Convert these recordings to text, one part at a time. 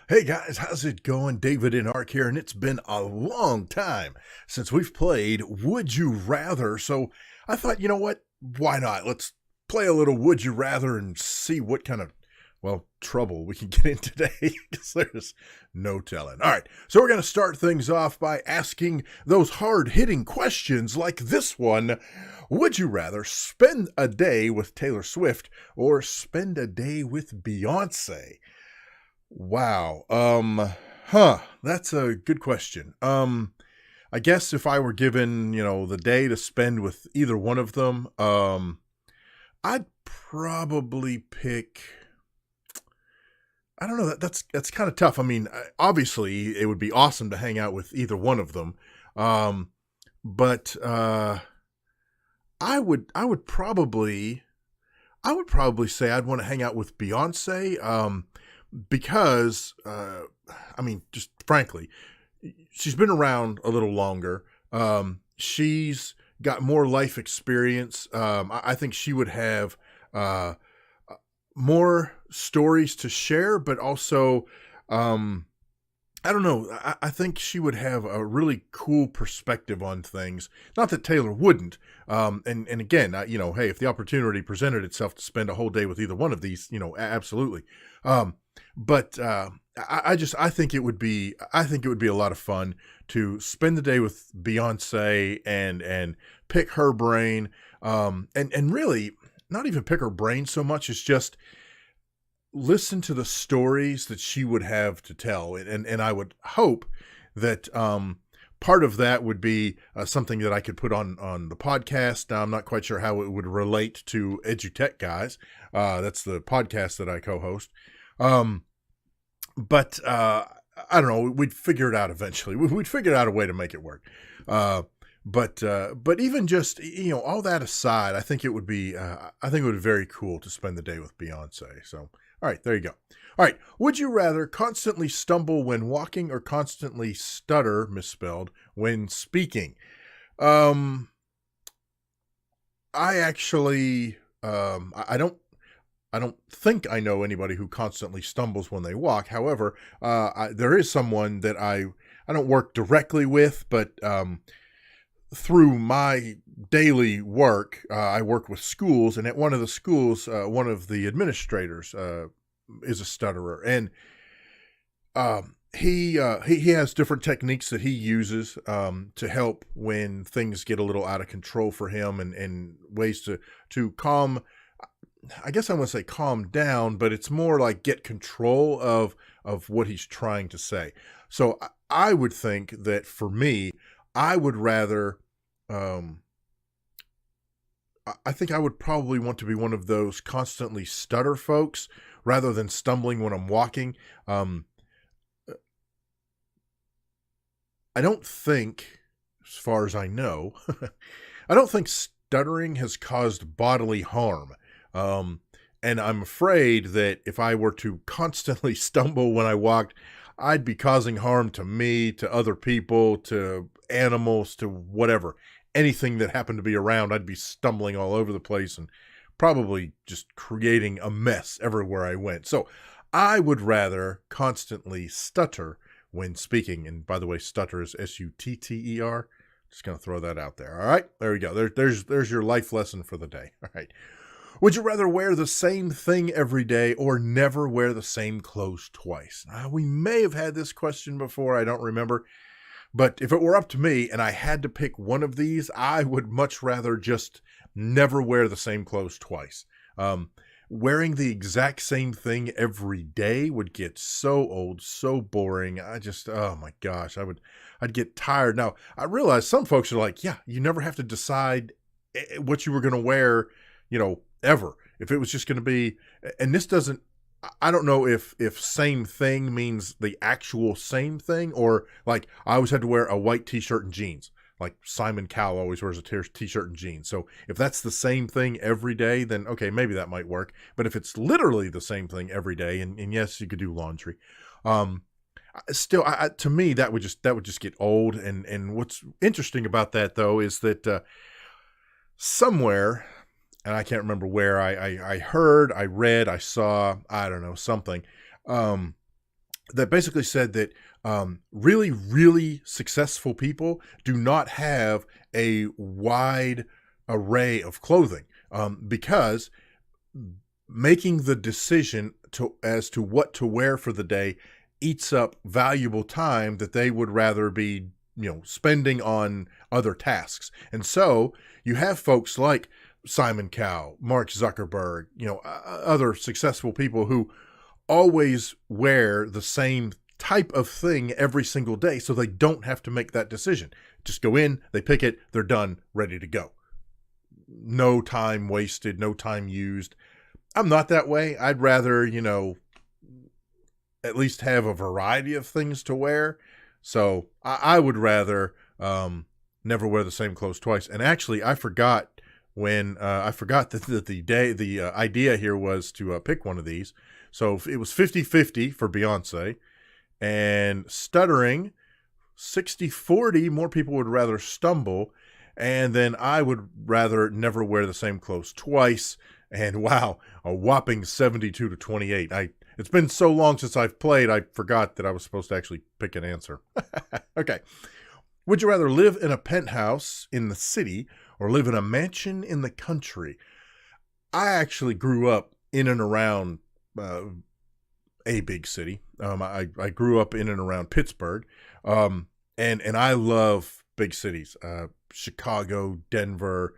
Hey guys, how's it going? davidinark here, and it's been a long time since we've played Would You Rather, so I thought, you know what? Why not? Let's play a little Would You Rather and see what kind of, trouble we can get in today, because there's no telling. All right, so we're going to start things off by asking those hard-hitting questions like this one. Would you rather spend a day with Taylor Swift or spend a day with Beyonce? Wow. That's a good question. I guess if I were given, the day to spend with either one of them, I'd probably pick. I don't know. That's kind of tough. I mean, obviously, it would be awesome to hang out with either one of them. But I would probably say I'd want to hang out with Beyonce. Because I mean, just frankly, she's been around a little longer. She's got more life experience. I think she would have more stories to share, but also, I don't know. I think she would have a really cool perspective on things. Not that Taylor wouldn't. And again, hey, if the opportunity presented itself to spend a whole day with either one of these, absolutely. But I think it would be a lot of fun to spend the day with Beyonce and pick her brain, and really not even pick her brain so much as just listen to the stories that she would have to tell, and I would hope that part of that would be something that I could put on the podcast. Now, I'm not quite sure how it would relate to EduTech Guys. That's the podcast that I co-host. But I don't know. We'd figure it out eventually. We'd figure out a way to make it work. But even just all that aside, I think it would be very cool to spend the day with Beyonce. So, all right, there you go. All right, would you rather constantly stumble when walking or constantly stutter, misspelled, when speaking? I actually, I don't think I know anybody who constantly stumbles when they walk. However, there is someone that I don't work directly with, but through my daily work, I work with schools, and at one of the schools, one of the administrators is a stutterer, and he has different techniques that he uses to help when things get a little out of control for him, and ways to calm. I guess I want to say calm down, but it's more like get control of what he's trying to say. So I would think that for me, I would rather, I think I would probably want to be one of those constantly stutter folks rather than stumbling when I'm walking. I don't think, as far as I know, I don't think stuttering has caused bodily harm. And I'm afraid that if I were to constantly stumble when I walked, I'd be causing harm to me, to other people, to animals, to whatever. Anything that happened to be around, I'd be stumbling all over the place and probably just creating a mess everywhere I went. So I would rather constantly stutter when speaking. And by the way, stutter is Sutter. Just going to throw that out there. All right, there we go. There's your life lesson for the day. All right. Would you rather wear the same thing every day or never wear the same clothes twice? We may have had this question before. I don't remember. But if it were up to me and I had to pick one of these, I would much rather just never wear the same clothes twice. Wearing the exact same thing every day would get so old, so boring. Oh my gosh, I'd get tired. Now, I realize some folks are like, yeah, you never have to decide what you were going to wear, ever. If it was just going to be, and this doesn't, I don't know if same thing means the actual same thing, or like I always had to wear a white t-shirt and jeans, like Simon Cowell always wears a t-shirt and jeans. So if that's the same thing every day, then okay, maybe that might work. But if it's literally the same thing every day, and yes, you could do laundry, still, to me, that would just get old. And what's interesting about that though is that somewhere, and I can't remember where, I heard, I read, I saw, I don't know, something, that basically said that really, really successful people do not have a wide array of clothing, because making the decision as to what to wear for the day eats up valuable time that they would rather be, spending on other tasks. And so you have folks like Simon Cowell, Mark Zuckerberg, other successful people who always wear the same type of thing every single day, so they don't have to make that decision. Just go in, they pick it, they're done, ready to go. No time wasted, no time used. I'm not that way. I'd rather, at least have a variety of things to wear. So I would rather never wear the same clothes twice. And actually, I forgot that the idea here was to pick one of these. So it was 50-50 for Beyonce, and stuttering 60-40. More people would rather stumble. And then I would rather never wear the same clothes twice. And wow, a whopping 72-28. It's been so long since I've played, I forgot that I was supposed to actually pick an answer. Okay. Would you rather live in a penthouse in the city or live in a mansion in the country? I actually grew up in and around a big city. I grew up in and around Pittsburgh. And I love big cities. Chicago, Denver,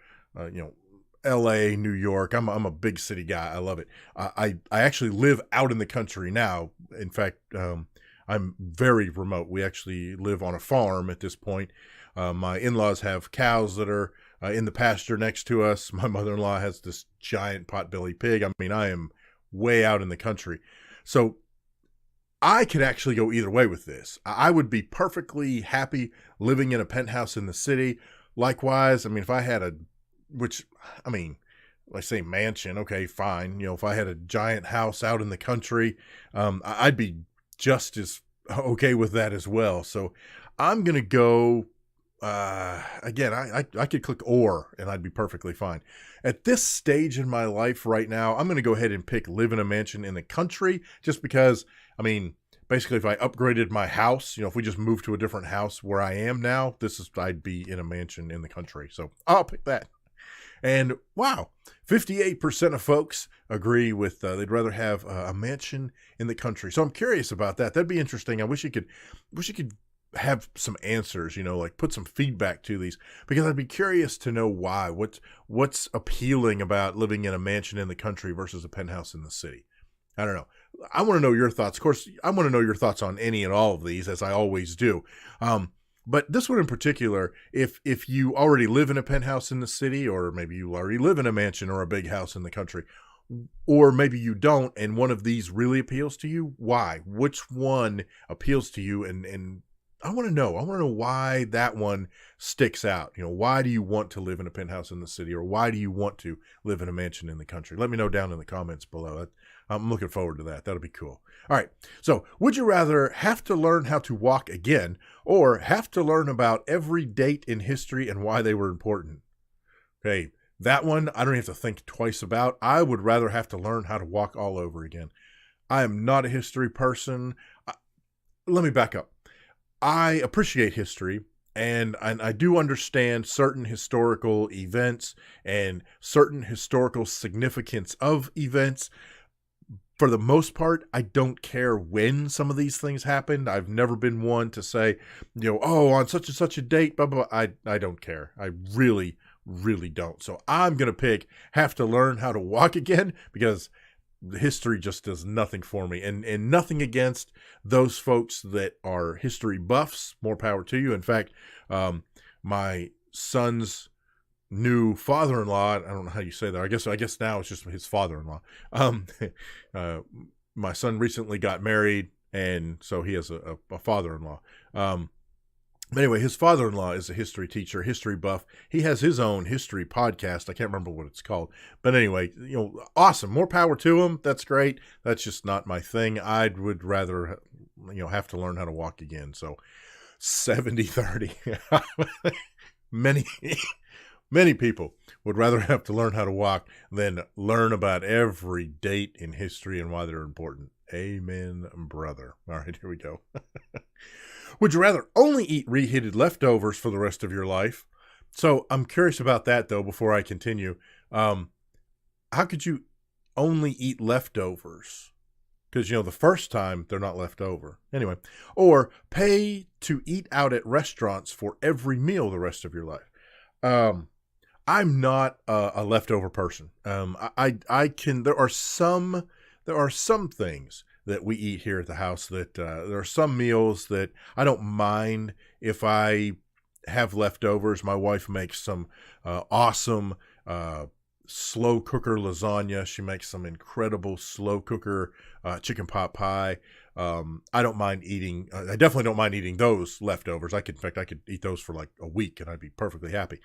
LA, New York. I'm a big city guy. I love it. I actually live out in the country now. In fact, I'm very remote. We actually live on a farm at this point. My in-laws have cows that are in the pasture next to us. My mother-in-law has this giant potbelly pig. I mean, I am way out in the country. So I could actually go either way with this. I would be perfectly happy living in a penthouse in the city. Likewise, I mean, if I had I say mansion, okay, fine. If I had a giant house out in the country, I'd be just as okay with that as well. So I'm going to go, again, I could click or, and I'd be perfectly fine. At this stage in my life right now, I'm going to go ahead and pick live in a mansion in the country, just because, basically if I upgraded my house, if we just moved to a different house where I am now, I'd be in a mansion in the country. So I'll pick that. And wow, 58% of folks agree with they'd rather have a mansion in the country. So I'm curious about that. That'd be interesting. I wish you could have some answers, like put some feedback to these, because I'd be curious to know why. What's appealing about living in a mansion in the country versus a penthouse in the city? I don't know. I want to know your thoughts. Of course, I want to know your thoughts on any and all of these, as I always do. But this one in particular, if you already live in a penthouse in the city, or maybe you already live in a mansion or a big house in the country, or maybe you don't, and one of these really appeals to you, why? Which one appeals to you? And I want to know. I want to know why that one sticks out. Why do you want to live in a penthouse in the city, or why do you want to live in a mansion in the country? Let me know down in the comments below. I'm looking forward to that. That'll be cool. All right. So would you rather have to learn how to walk again, or have to learn about every date in history and why they were important? Okay. That one, I don't have to think twice about. I would rather have to learn how to walk all over again. I am not a history person. Let me back up. I appreciate history, and I do understand certain historical events and certain historical significance of events. For the most part, I don't care when some of these things happened. I've never been one to say, on such and such a date, blah, blah, blah. I don't care. I really, really don't. So I'm going to have to learn how to walk again, because history just does nothing for me. And nothing against those folks that are history buffs. More power to you. In fact, my son's new father-in-law, I don't know how you say that. I guess now it's just his father-in-law. My son recently got married, and so he has a father-in-law. But anyway, his father-in-law is a history teacher, history buff. He has his own history podcast. I can't remember what it's called. But anyway, awesome. More power to him. That's great. That's just not my thing. I would rather, have to learn how to walk again. So 70-30. Many people would rather have to learn how to walk than learn about every date in history and why they're important. Amen, brother. All right, here we go. Would you rather only eat reheated leftovers for the rest of your life? So I'm curious about that, though, before I continue. How could you only eat leftovers? Because, the first time they're not left over. Anyway, or pay to eat out at restaurants for every meal the rest of your life. I'm not a leftover person. I can, there are some things that we eat here at the house that there are some meals that I don't mind if I have leftovers. My wife makes some awesome slow cooker lasagna. She makes some incredible slow cooker chicken pot pie. I don't mind eating. I definitely don't mind eating those leftovers. In fact, I could eat those for like a week and I'd be perfectly happy.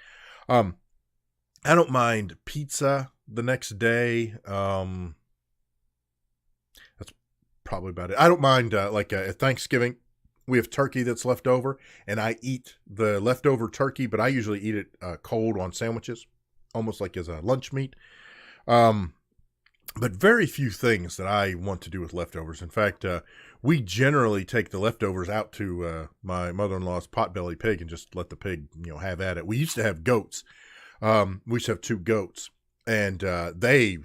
I don't mind pizza the next day. That's probably about it. I don't mind at Thanksgiving. We have turkey that's left over, and I eat the leftover turkey, but I usually eat it cold on sandwiches, almost like as a lunch meat. But very few things that I want to do with leftovers. In fact, we generally take the leftovers out to my mother-in-law's potbelly pig and just let the pig, have at it. We used to have goats. We used to have 2 goats, and they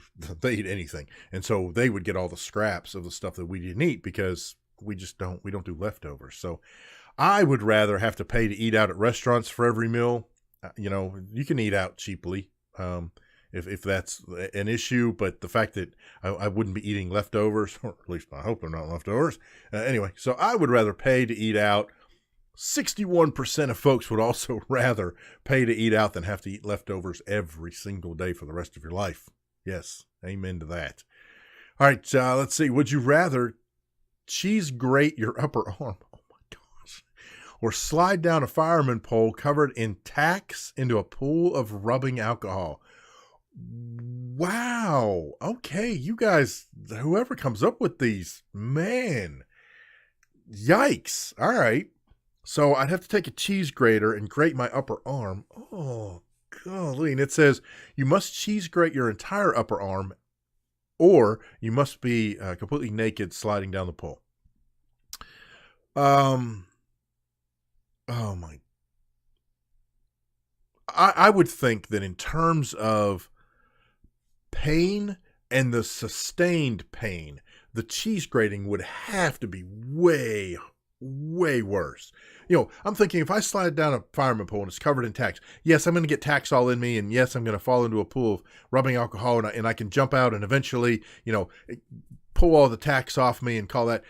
eat anything. And so they would get all the scraps of the stuff that we didn't eat because we don't do leftovers. So I would rather have to pay to eat out at restaurants for every meal. You can eat out cheaply. If that's an issue, but the fact that I wouldn't be eating leftovers, or at least I hope they're not leftovers. Anyway, so I would rather pay to eat out. 61% of folks would also rather pay to eat out than have to eat leftovers every single day for the rest of your life. Yes, amen to that. All right, let's see. Would you rather cheese grate your upper arm? Oh my gosh. Or slide down a fireman pole covered in tacks into a pool of rubbing alcohol? Wow. Okay, you guys, whoever comes up with these, man, yikes. All right. So I'd have to take a cheese grater and grate my upper arm. Oh, golly. And it says you must cheese grate your entire upper arm, or you must be completely naked sliding down the pole. Oh my. I would think that in terms of pain and the sustained pain, the cheese grating would have to be way, way worse. I'm thinking if I slide down a fireman pole and it's covered in tacks, yes, I'm going to get tacks all in me, and yes, I'm going to fall into a pool of rubbing alcohol, and I can jump out and eventually, pull all the tacks off me and call that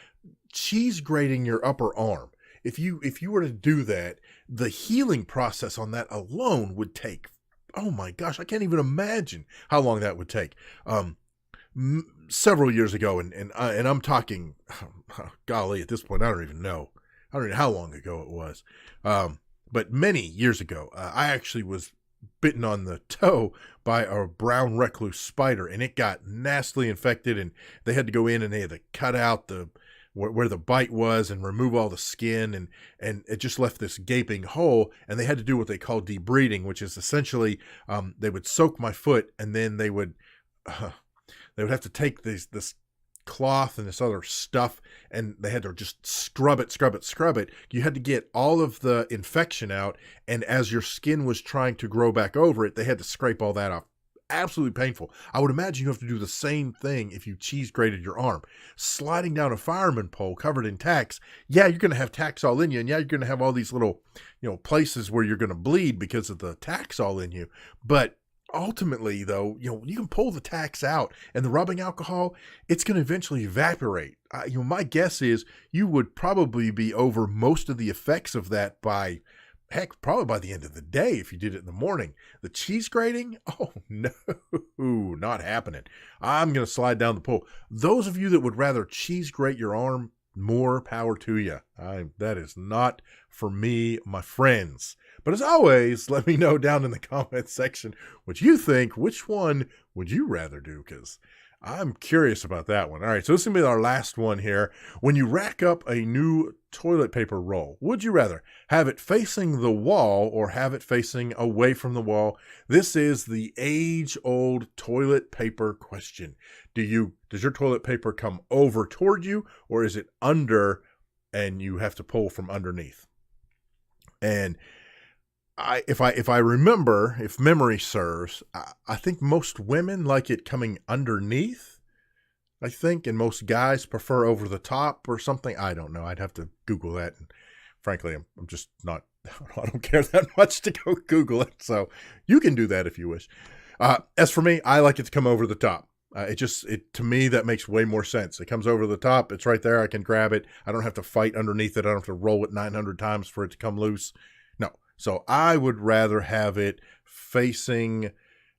cheese grating your upper arm. If you were to do that, the healing process on that alone would take, oh my gosh, I can't even imagine how long that would take. Several years ago, and I'm talking, golly, at this point, I don't even know how long ago it was. But many years ago, I actually was bitten on the toe by a brown recluse spider, and it got nastily infected, and they had to go in and they had to cut out where the bite was and remove all the skin, and it just left this gaping hole, and they had to do what they call debriding, which is essentially they would soak my foot, and then they would have to take this cloth and this other stuff, and they had to just scrub it. You had to get all of the infection out, and as your skin was trying to grow back over it, they had to scrape all that off. Absolutely painful. I would imagine you have to do the same thing if you cheese grated your arm. Sliding down a fireman pole covered in tacks, yeah, you're going to have tacks all in you, and yeah, you're going to have all these little, places where you're going to bleed because of the tacks all in you. But ultimately, though, you can pull the tacks out, and the rubbing alcohol, it's going to eventually evaporate. My guess is you would probably be over most of the effects of that by, heck, probably by the end of the day if you did it in the morning. The cheese grating? Oh, no, not happening. I'm going to slide down the pole. Those of you that would rather cheese grate your arm, more power to you. That is not for me, my friends. But as always, let me know down in the comment section what you think. Which one would you rather do? Because I'm curious about that one. All right, so this is going to be our last one here. When you rack up a new toilet paper roll, would you rather have it facing the wall or have it facing away from the wall? This is the age-old toilet paper question. Do you Does your toilet paper come over toward you, or is it under and you have to pull from underneath? And if I remember, if memory serves, I think most women like it coming underneath, I think, and most guys prefer over the top or something. I don't know. I'd have to Google that. And frankly, I'm just not, I don't care that much to go Google it. So you can do that if you wish. As for me, I like it to come over the top. To me, that makes way more sense. It comes over the top. It's right there. I can grab it. I don't have to fight underneath it. I don't have to roll it 900 times for it to come loose. No. So I would rather have it facing,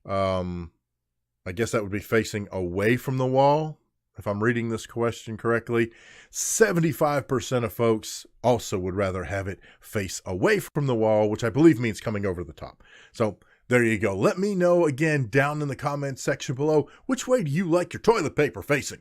I guess that would be facing away from the wall. If I'm reading this question correctly, 75% of folks also would rather have it face away from the wall, which I believe means coming over the top. So there you go. Let me know again down in the comments section below, which way do you like your toilet paper facing?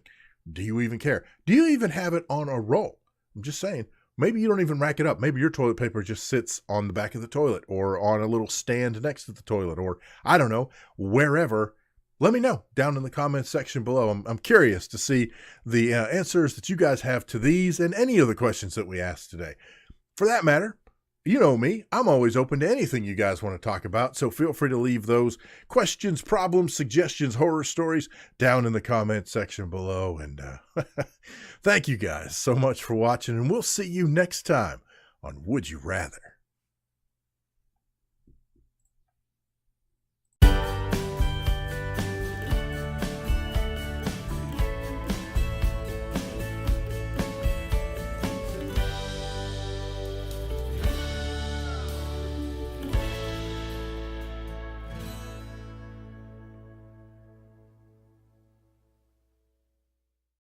Do you even care? Do you even have it on a roll? I'm just saying, maybe you don't even rack it up. Maybe your toilet paper just sits on the back of the toilet or on a little stand next to the toilet, or I don't know, wherever. Let me know down in the comments section below. I'm curious to see the answers that you guys have to these and any of the questions that we asked today. For that matter, you know me, I'm always open to anything you guys want to talk about, so feel free to leave those questions, problems, suggestions, horror stories down in the comments section below. And thank you guys so much for watching, and we'll see you next time on Would You Rather.